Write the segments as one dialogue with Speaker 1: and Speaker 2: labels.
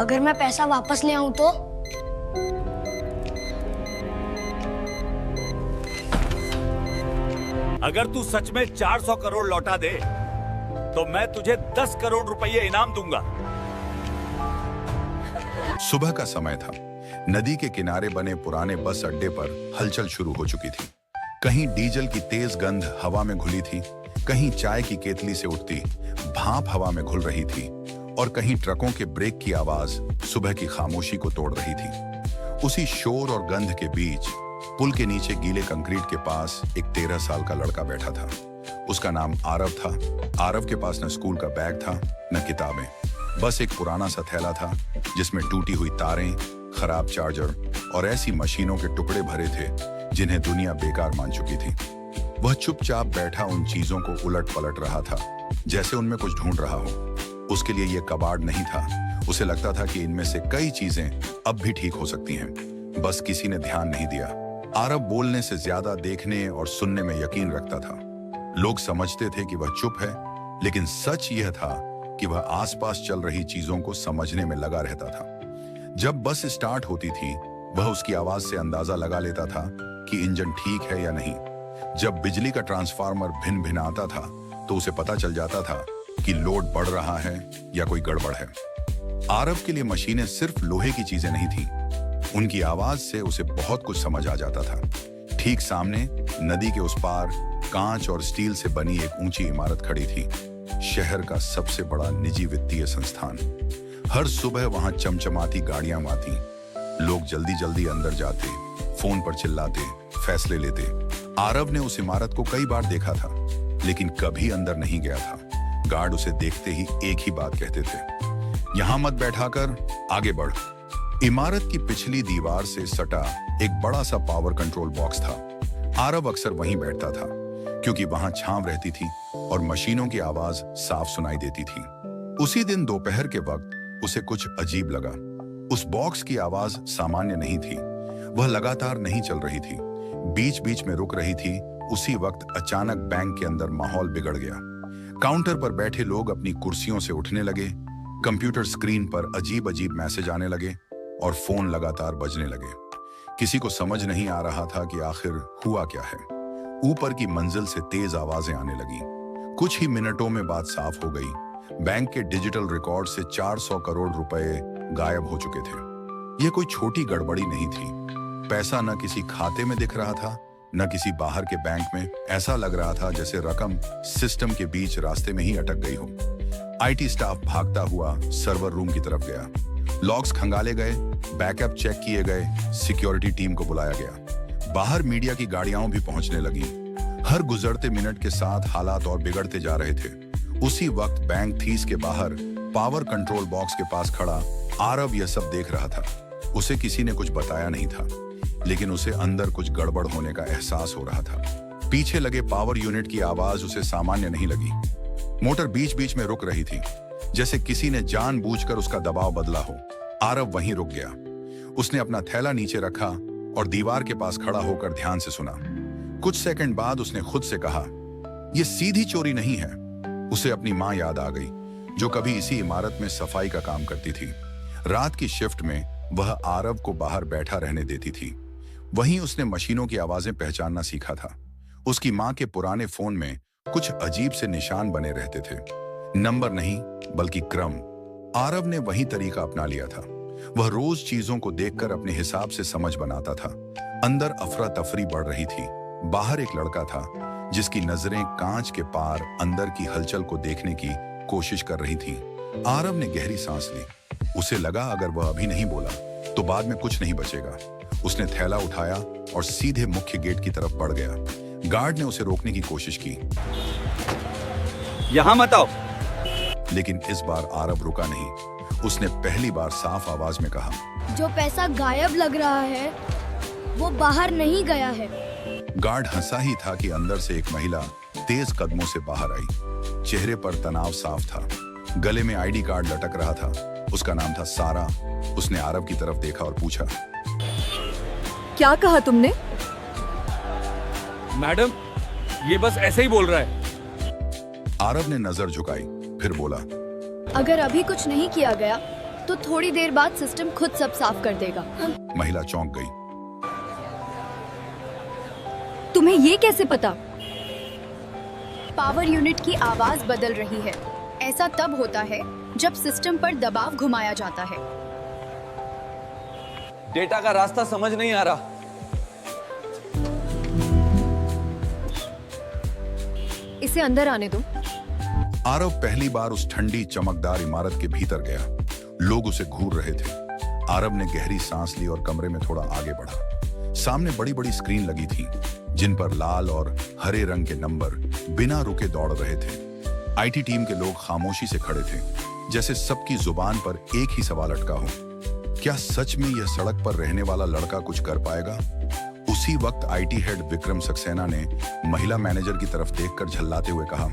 Speaker 1: अगर मैं पैसा वापस ले आऊं तो?
Speaker 2: अगर तू सच में 400 करोड़ लौटा दे तो मैं तुझे 10 करोड़ रुपए इनाम दूंगा।
Speaker 3: सुबह का समय था। नदी के किनारे बने पुराने बस अड्डे पर हलचल शुरू हो चुकी थी। कहीं डीजल की तेज गंध हवा में घुली थी, कहीं चाय की केतली से उठती भाप हवा में घुल रही थी और कहीं ट्रकों के ब्रेक की आवाज सुबह की खामोशी को तोड़ रही थी। उसी शोर और गंध के बीच पुल के नीचे गीले कंक्रीट के पास एक 13 साल का लड़का बैठा था। उसका नाम आरव था। आरव के पास न स्कूल का बैग था न किताबें, बस एक पुराना सा थैला था जिसमें टूटी हुई तारें, खराब चार्जर और ऐसी मशीनों के टुकड़े भरे थे जिन्हें दुनिया बेकार मान चुकी थी। वह चुपचाप बैठा उन चीजों को उलट पलट रहा था जैसे उनमें कुछ ढूंढ रहा हो। उसके लिए यह कबाड़ नहीं था। उसे लगता था कि इनमें से कई चीजें अब भी ठीक हो सकती हैं, बस किसी ने ध्यान नहीं दिया। आरव बोलने से ज्यादा देखने और सुनने में यकीन रखता था। लोग समझते थे कि वह चुप है, लेकिन सच यह था कि वह आसपास चल रही चीजों को समझने में लगा रहता था। जब बस स्टार्ट होती थी, वह उसकी आवाज से अंदाजा लगा लेता था कि इंजन ठीक है या नहीं। जब बिजली का ट्रांसफार्मर भिन भिन आता था, तो उसे पता चल जाता था कि लोड बढ़ रहा है या कोई गड़बड़ है। आरव के लिए मशीनें सिर्फ लोहे की चीजें नहीं थी। उनकी आवाज से उसे बहुत कुछ समझ आ जाता था। ठीक सामने नदी के उस पार कांच और स्टील से बनी एक ऊंची इमारत खड़ी थी, शहर का सबसे बड़ा निजी वित्तीय संस्थान। हर सुबह वहां चमचमाती गाड़ियां आती, लोग जल्दी जल्दी अंदर जाते, फोन पर चिल्लाते, फैसले लेते। आरव ने उस इमारत को कई बार देखा था, लेकिन कभी अंदर नहीं गया था। गार्ड उसे देखते ही एक ही बात कहते थे, यहां मत बैठा कर, आगे बढ़। इमारत की पिछली दीवार से सटा एक बड़ा सा पावर कंट्रोल बॉक्स था। आरव अक्सर वहीं बैठता था क्योंकि वहां छांव रहती थी और मशीनों की आवाज साफ सुनाई देती थी। उसी दिन दोपहर के वक्त उसे कुछ अजीब लगा। उस बॉक्स की आवाज सामान्य नहीं थी। वह लगातार नहीं चल रही थी, बीच बीच में रुक रही थी। उसी वक्त अचानक बैंक के अंदर माहौल बिगड़ गया। काउंटर पर बैठे लोग अपनी कुर्सियों से उठने लगे, कंप्यूटर स्क्रीन पर अजीब अजीब मैसेज आने लगे और फोन लगातार बजने लगे। किसी को समझ नहीं आ रहा था कि आखिर हुआ क्या है। ऊपर की मंजिल से तेज आवाजें आने लगी। कुछ ही मिनटों में बात साफ हो गई। बैंक के डिजिटल रिकॉर्ड से 400 करोड़ रुपए गायब हो चुके थे। यह कोई छोटी गड़बड़ी नहीं थी। पैसा न किसी खाते में दिख रहा था, न किसी बाहर के बैंक में। ऐसा लग रहा था जैसे रकम सिस्टम के बीच रास्ते में ही अटक गई हो। आईटी स्टाफ भागता हुआ सर्वर रूम की तरफ गया। लॉग्स खंगाले गए, बैकअप चेक किए गए, सिक्योरिटी टीम को बुलाया गया। बाहर मीडिया की गाड़ियां भी पहुंचने लगी। हर गुजरते मिनट के साथ हालात और बिगड़ते जा रहे थे। उसी वक्त बैंक थीस के बाहर पावर कंट्रोल बॉक्स के पास खड़ा आरव यह सब देख रहा था। उसे किसी ने कुछ बताया नहीं था, लेकिन उसे अंदर कुछ गड़बड़ होने का एहसास हो रहा था। पीछे लगे पावर यूनिट की आवाज उसे सामान्य नहीं लगी। मोटर बीच बीच में रुक रही थी, जैसे किसी ने जानबूझकर उसका दबाव बदला हो। आरव वहीं रुक गया। उसने अपना थैला नीचे रखा और दीवार के पास खड़ा होकर ध्यान से सुना। कुछ सेकंड बाद उसने खुद से कहा, यह सीधी चोरी नहीं है। उसे अपनी मां याद आ गई, जो कभी इसी इमारत में सफाई का काम करती थी। रात की शिफ्ट में वह आरव को बाहर बैठा रहने देती थी। वहीं उसने मशीनों की आवाजें पहचानना सीखा था। उसकी मां के पुराने फोन में कुछ अजीब से निशान बने रहते थे, नंबर नहीं बल्कि क्रम। आरव ने वही तरीका अपना लिया था। वह रोज चीजों को देखकर अपने हिसाब से समझ बनाता था। अंदर अफरा तफरी बढ़ रही थी। बाहर एक लड़का था जिसकी नजरें कांच के पार अंदर की हलचल को देखने की कोशिश कर रही थी। आरव ने गहरी सांस ली। उसे लगा अगर वह अभी नहीं बोला तो बाद में कुछ नहीं बचेगा। उसने थैला उठाया और सीधे मुख्य गेट की तरफ बढ़ गया। गार्ड ने उसे रोकने की कोशिश की,
Speaker 2: यहां मत आओ।
Speaker 3: लेकिन इस बार आरव रुका नहीं। उसने पहली बार साफ आवाज में कहा,
Speaker 1: जो पैसा गायब लग रहा है वो बाहर नहीं गया है।
Speaker 3: गार्ड हंसा ही था कि अंदर से एक महिला तेज कदमों से बाहर आई। चेहरे पर तनाव साफ था, गले में आईडी कार्ड लटक रहा था। उसका नाम था सारा। उसने आरव की तरफ देखा और पूछा,
Speaker 4: क्या कहा तुमने?
Speaker 2: मैडम, ये बस ऐसे ही बोल रहा है।
Speaker 3: आरव ने नजर झुकाई, फिर बोला,
Speaker 1: अगर अभी कुछ नहीं किया गया तो थोड़ी देर बाद सिस्टम खुद सब साफ कर देगा।
Speaker 3: महिला चौंक गई।
Speaker 4: तुम्हें ये कैसे पता?
Speaker 5: पावर यूनिट की आवाज बदल रही है। ऐसा तब होता है जब सिस्टम पर दबाव घुमाया जाता है।
Speaker 6: डेटा का रास्ता समझ नहीं आ रहा।
Speaker 4: इसे अंदर आने दो।
Speaker 3: आरव पहली बार उस ठंडी चमकदार इमारत के भीतर गया। लोग उसे घूर रहे थे। आरव ने गहरी सांस ली और कमरे में थोड़ा आगे बढ़ा। सामने बड़ी बड़ी स्क्रीन लगी थी जिन पर लाल और हरे रंग के नंबर बिना रुके दौड़ रहे थे। आईटी टीम के लोग खामोशी से खड़े थे, जैसे सबकी जुबान पर एक ही सवाल अटका हो, क्या सच में यह सड़क पर रहने वाला लड़का कुछ कर पाएगा? उसी वक्त आईटी हेड विक्रम सक्सेना ने महिला मैनेजर की तरफ देखकर झल्लाते हुए कहा,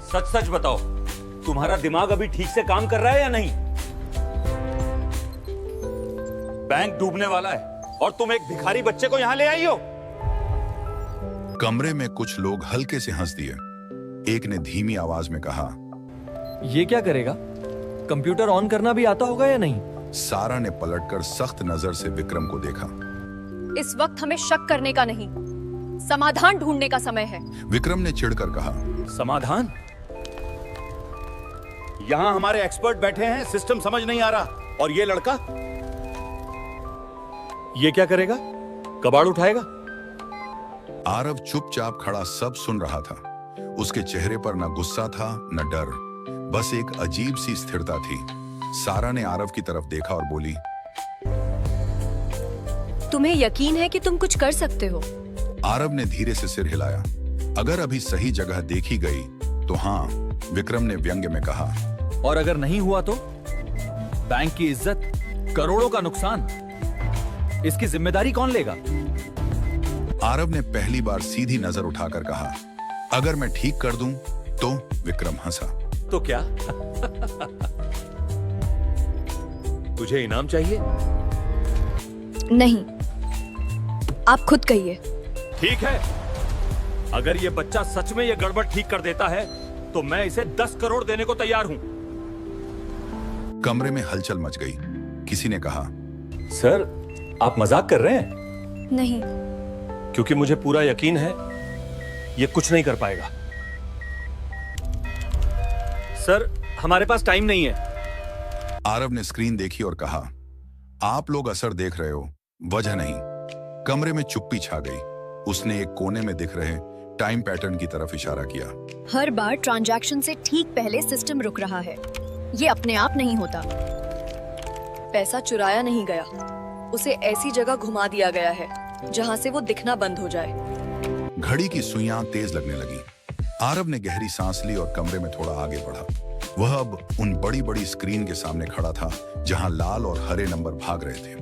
Speaker 2: सच सच बताओ, तुम्हारा दिमाग अभी ठीक से काम कर रहा है या नहीं? बैंक डूबने वाला है और तुम एक भिखारी बच्चे को यहां ले आई हो।
Speaker 3: कमरे में कुछ लोग हल्के से हंस दिए। एक ने धीमी आवाज में कहा,
Speaker 6: ये क्या करेगा? कंप्यूटर ऑन करना भी आता होगा या नहीं?
Speaker 3: सारा ने पलटकर सख्त नजर से विक्रम को देखा।
Speaker 4: इस वक्त हमें शक करने का नहीं, समाधान ढूंढने का समय है।
Speaker 3: विक्रम ने चिढ़कर कहा,
Speaker 2: समाधान? यहां हमारे एक्सपर्ट बैठे हैं, सिस्टम समझ नहीं आ रहा, और ये लड़का ये क्या करेगा? कबाड़ उठाएगा?
Speaker 3: आरव चुपचाप खड़ा सब सुन रहा था। उसके चेहरे पर न गुस्सा था न डर, बस एक अजीब सी स्थिरता थी। सारा ने आरव की तरफ देखा और बोली,
Speaker 4: तुम्हें यकीन है कि तुम कुछ कर सकते हो?
Speaker 3: आरव ने धीरे से सिर हिलाया। अगर अभी सही जगह देखी गई तो हाँ, विक्रम ने व्यंग्य में कहा।
Speaker 6: और अगर नहीं हुआ तो? बैंक की इज्जत, करोड़ों का नुकसान, इसकी जिम्मेदारी कौन लेगा?
Speaker 3: आरव ने पहली बार सीधी नजर उठाकर कहा, अगर मैं ठीक कर दूं तो? विक्रम हंसा।
Speaker 2: तो क्या? तुझे इनाम चाहिए?
Speaker 4: नहीं, आप खुद कहिए।
Speaker 2: ठीक है, अगर ये बच्चा सच में ये गड़बड़ ठीक कर देता है तो मैं इसे 10 करोड़ देने को तैयार हूं।
Speaker 3: कमरे में हलचल मच गई। किसी ने कहा,
Speaker 2: सर, आप मजाक कर रहे हैं?
Speaker 4: नहीं,
Speaker 2: क्योंकि मुझे पूरा यकीन है ये कुछ नहीं कर पाएगा। सर, हमारे पास टाइम नहीं है।
Speaker 3: आरव ने स्क्रीन देखी और कहा, आप लोग असर देख रहे हो, वजह नहीं। कमरे में चुप्पी छा गई। उसने एक कोने में दिख रहे टाइम पैटर्न की तरफ इशारा किया।
Speaker 5: हर बार ट्रांजैक्शन से ठीक पहले सिस्टम रुक रहा है। ये अपने आप नहीं होता।
Speaker 4: पैसा चुराया नहीं गया, उसे ऐसी जगह घुमा दिया गया है जहां से वो दिखना बंद हो जाए।
Speaker 3: घड़ी की सुइयां तेज लगने लगी। आरव ने गहरी सांस ली और कमरे में थोड़ा आगे बढ़ा। वह अब उन बड़ी बड़ी स्क्रीन के सामने खड़ा था जहां लाल और हरे नंबर भाग रहे थे।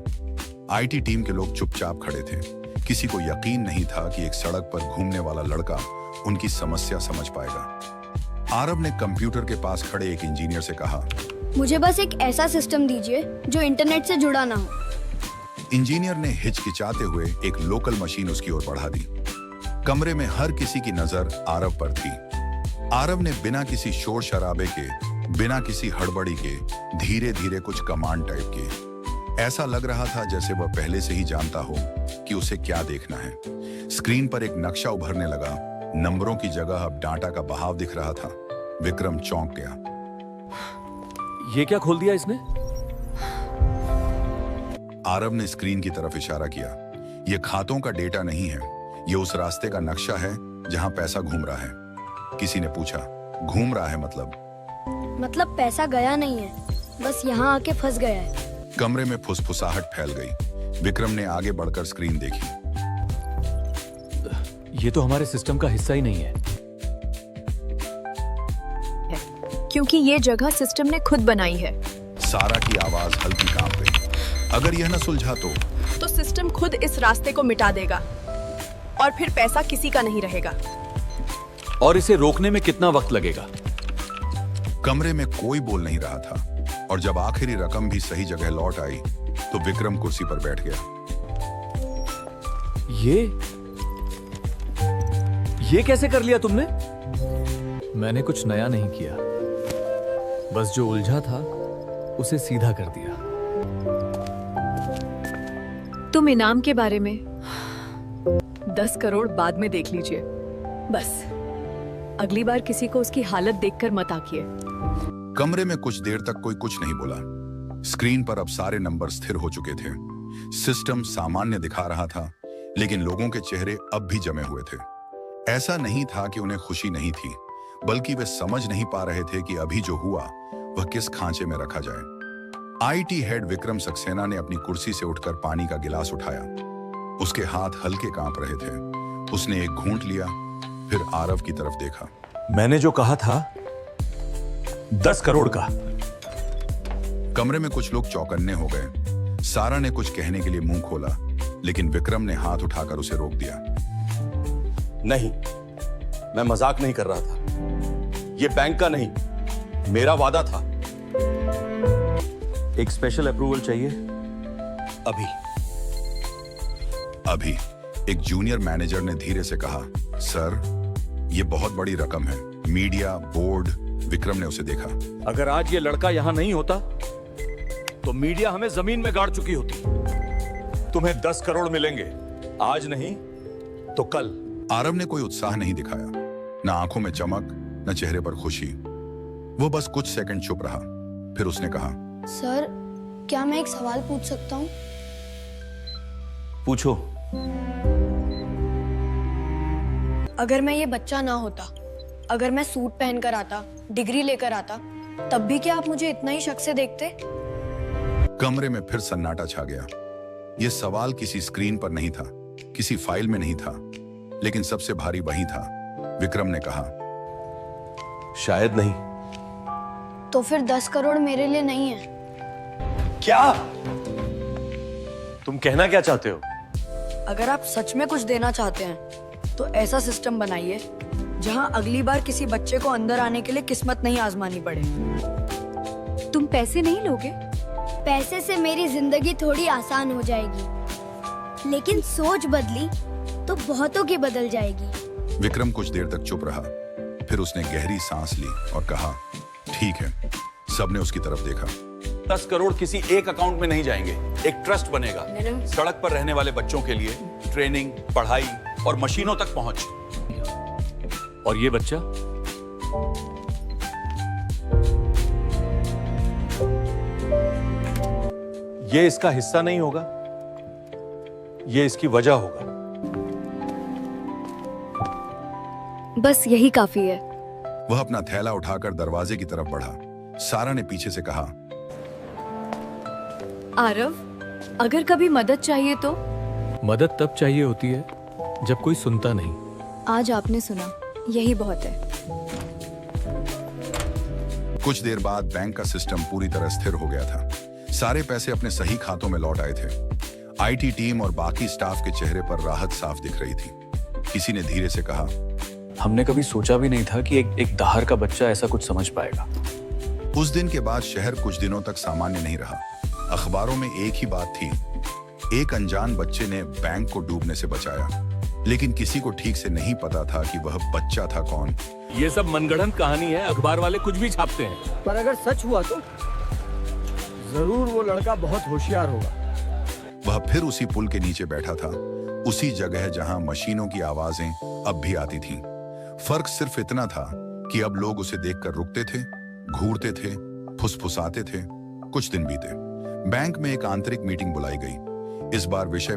Speaker 3: आईटी टीम के लोग चुपचाप खड़े थे। किसी को यकीन नहीं था कि एक सड़क पर घूमने वाला लड़का उनकी समस्या समझ पाएगा। आरव ने कंप्यूटर के पास खड़े एक इंजीनियर से कहा,
Speaker 1: मुझे बस एक ऐसा सिस्टम दीजिए जो इंटरनेट से जुड़ा ना हो।
Speaker 3: इंजीनियर ने हिचकिचाते हुए एक लोकल मशीन उसकी ओर बढ़ा दी। कमरे में हर किसी की नजर आरव पर थी। आरव ने बिना किसी शोर शराबे के, बिना किसी हड़बड़ी के धीरे धीरे कुछ कमांड टाइप किए। ऐसा लग रहा था जैसे वह पहले से ही जानता हो कि उसे क्या देखना है। स्क्रीन पर एक नक्शा उभरने लगा। नंबरों की जगह अब डाटा का बहाव दिख रहा था। विक्रम चौंक गया।
Speaker 6: ये क्या खोल दिया इसने?
Speaker 3: आरव ने स्क्रीन की तरफ इशारा किया। यह खातों का डेटा नहीं है, यह उस रास्ते का नक्शा है जहां पैसा घूम रहा है। किसी ने पूछा, घूम रहा है मतलब
Speaker 1: पैसा गया नहीं है, बस यहाँ आके फंस गया है।
Speaker 3: कमरे में फुसफुसाहट फैल गई। विक्रम ने आगे बढ़कर स्क्रीन देखी।
Speaker 6: ये तो हमारे सिस्टम का हिस्सा ही नहीं है।
Speaker 5: क्योंकि ये जगह सिस्टम ने खुद बनाई है।
Speaker 3: सारा की आवाज हल्की कांप गई। अगर यह न सुलझा तो
Speaker 7: सिस्टम खुद इस रास्ते को मिटा देगा और फिर पैसा किसी का नहीं रहेगा।
Speaker 6: और इसे रोकने में कितना वक्त लगेगा?
Speaker 3: कमरे में कोई बोल नहीं रहा था और जब आखिरी रकम भी सही जगह लौट आई तो विक्रम कुर्सी पर बैठ गया।
Speaker 6: ये कैसे कर लिया तुमने? मैंने कुछ नया नहीं किया, बस जो उलझा था उसे सीधा कर दिया।
Speaker 4: तुम इनाम के बारे में 10 करोड़ बाद में देख लीजिए। बस अगली बार किसी को उसकी हालत देखकर मत आकिए।
Speaker 3: कमरे में कुछ देर तक कोई कुछ नहीं बोला। स्क्रीन पर अब सारे नंबर स्थिर हो चुके थे। सिस्टम सामान्य दिखा रहा था, लेकिन लोगों के चेहरे अब भी जमे हुए थे। ऐसा नहीं था कि उन्हें खुशी नहीं थी, बल्कि वे समझ नहीं पा रहे थे कि अभी जो हुआ वह किस खांचे में रखा जाए। आईटी हेड विक्रम सक्सेना ने अपनी कुर्सी से उठकर पानी का गिलास उठाया। उसके हाथ हल्के कांप रहे थे। उसने एक घूंट लिया, फिर आरव की तरफ देखा।
Speaker 2: मैंने जो कहा था 10 करोड़ का।
Speaker 3: कमरे में कुछ लोग चौकन्ने हो गए। सारा ने कुछ कहने के लिए मुंह खोला, लेकिन विक्रम ने हाथ उठाकर उसे रोक दिया।
Speaker 2: नहीं, मैं मजाक नहीं कर रहा था। ये बैंक का नहीं, मेरा वादा था। एक स्पेशल अप्रूवल चाहिए अभी।
Speaker 3: अभी एक जूनियर मैनेजर ने धीरे से कहा, सर, ये बहुत बड़ी रकम है। Media, board. विक्रम ने उसे देखा।
Speaker 2: अगर आज ये लड़का यहां नहीं होता तो मीडिया हमें जमीन में गाड़ चुकी होती। तुम्हें 10 करोड़ मिलेंगे, आज नहीं तो कल।
Speaker 3: आरव ने कोई उत्साह नहीं दिखाया, न आंखों में चमक, न चेहरे पर खुशी। वो बस कुछ सेकंड चुप रहा, फिर उसने कहा,
Speaker 1: सर, क्या मैं एक सवाल पूछ सकता हूँ?
Speaker 2: पूछो।
Speaker 1: अगर मैं ये बच्चा ना होता, अगर मैं सूट पहनकर आता, डिग्री लेकर आता, तब भी क्या आप मुझे इतना ही शक से देखते?
Speaker 3: कमरे में फिर सन्नाटा छा गया। यह सवाल किसी स्क्रीन पर नहीं था, किसी फाइल में नहीं था, लेकिन सबसे भारी वही था। विक्रम ने कहा,
Speaker 2: शायद नहीं।
Speaker 1: तो फिर 10 करोड़ मेरे लिए नहीं है।
Speaker 2: क्या तुम कहना क्या चाहते हो?
Speaker 4: अगर आप सच में कुछ देना चाहते हैं तो ऐसा सिस्टम बनाइए जहां अगली बार किसी बच्चे को अंदर आने के लिए किस्मत नहीं आजमानी पड़े। तुम पैसे नहीं लोगे?
Speaker 1: पैसे से मेरी जिंदगी थोड़ी आसान हो जाएगी, लेकिन सोच बदली तो बहुतों की बदल जाएगी।
Speaker 3: विक्रम कुछ देर तक चुप रहा, फिर उसने गहरी सांस ली और कहा, ठीक है। सबने उसकी तरफ देखा।
Speaker 6: 10 करोड़ किसी एक अकाउंट में नहीं जाएंगे, एक ट्रस्ट बनेगा। सड़क पर रहने वाले बच्चों के लिए ट्रेनिंग, पढ़ाई और मशीनों तक पहुंच।
Speaker 2: और ये बच्चा? ये इसका हिस्सा नहीं होगा, ये इसकी वजह होगा।
Speaker 4: बस यही काफी है।
Speaker 3: वह अपना थैला उठाकर दरवाजे की तरफ बढ़ा। सारा ने पीछे से कहा,
Speaker 4: आरव, अगर कभी मदद चाहिए तो?
Speaker 6: मदद तब चाहिए होती है जब कोई सुनता नहीं।
Speaker 4: आज आपने सुना, यही बहुत है।
Speaker 3: कुछ देर बाद बैंक का सिस्टम पूरी तरह स्थिर हो गया था। सारे पैसे अपने सही खातों में लौट आए थे। आईटी टीम और बाकी स्टाफ के चेहरे पर राहत साफ दिख रही थी। किसी ने धीरे से कहा,
Speaker 6: हमने कभी सोचा भी नहीं था कि एक दाहर का बच्चा ऐसा कुछ समझ पाएगा।
Speaker 3: उस दिन के बाद शहर कुछ दिनों तक सामान्य नहीं रहा। अखबारों में एक ही बात थी, एक अनजान बच्चे ने बैंक को डूबने से बचाया, लेकिन किसी को ठीक से नहीं पता था कि वह बच्चा था कौन।
Speaker 2: ये सब मनगढ़ंत कहानी है, अखबार वाले कुछ भी छापते हैं।
Speaker 8: पर अगर सच हुआ तो जरूर वो लड़का बहुत होशियार होगा।
Speaker 3: वह फिर उसी पुल के नीचे बैठा था, उसी जगह जहां मशीनों की आवाजें अब भी आती थीं। फर्क सिर्फ इतना था कि अब लोग उसे देखकर रुकते थे, घूरते थे, फुसफुसाते थे। कुछ दिन बीते। बैंक में एक आंतरिक मीटिंग बुलाई गई। इस बार विषय